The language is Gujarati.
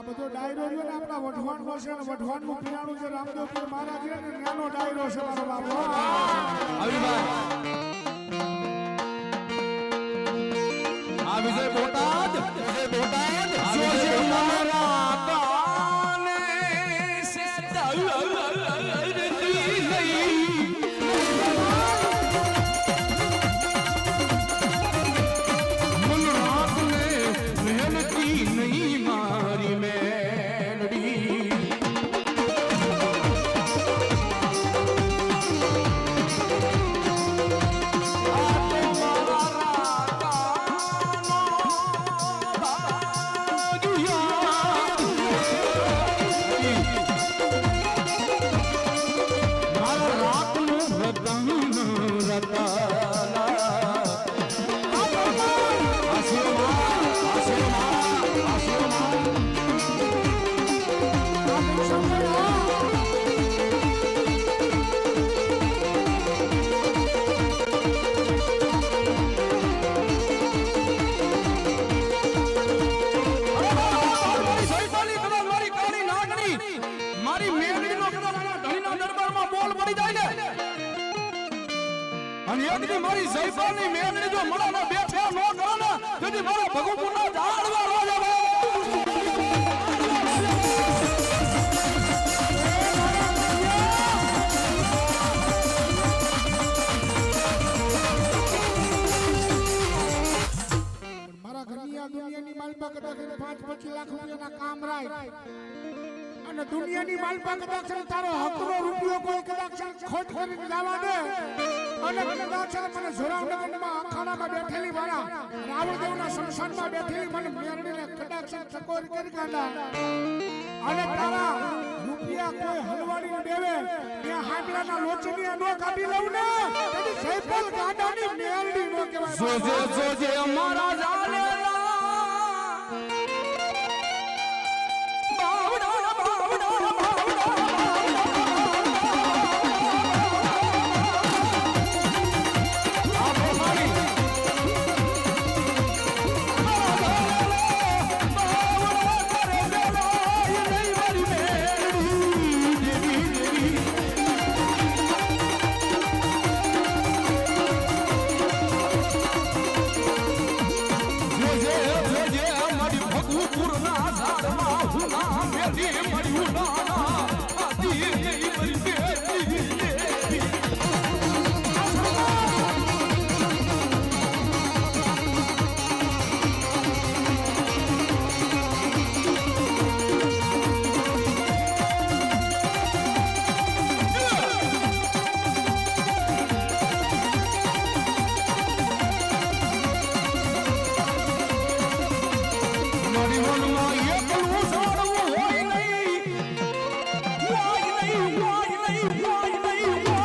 બધો ડાયરો રહ્યો ને આપણા વઢવાણનો છે ને વઢવાણનું પીરાણું છે રામદેવ પીર મહારાજ છે ને નાનો ડાયરો છે મારો બાપુ આ વિજય બોટાદ જોજે મારા કાને સે મન રાત ને મહેનતી નહીં મારી મેલડી મારી સૈફાની મેઘડી જો મળાના બેઠા નો કરો ને તેથી મારા ભગુપુરના ઝાડવા રોજ મારા ઘરની આ દુનિયાની માલપા કદાચ 5-25 લાખ રૂપિયાના કામ રાય અને દુનિયાની માલપા કદાચ તારો હકનો રૂપિયો કોઈ કદાચ ખોટ કરીને જવા દે અને કદાચ મને જોરાવનગરમાં અખાડામાં બેઠેલી મારા રાવણદેવના શમશાનમાં બેઠેલી મને મેરડીને કદાચ ચકોર કરી કાઢા અને તારા રૂપિયા કોઈ હલવાડી દેવે ત્યાં હાડલાના લોચની નો કાઢી લઉં ને તેથી સૈફલ ગાડાની મેરડી નો કહેવાય જોજે અમારા જાનેલા Why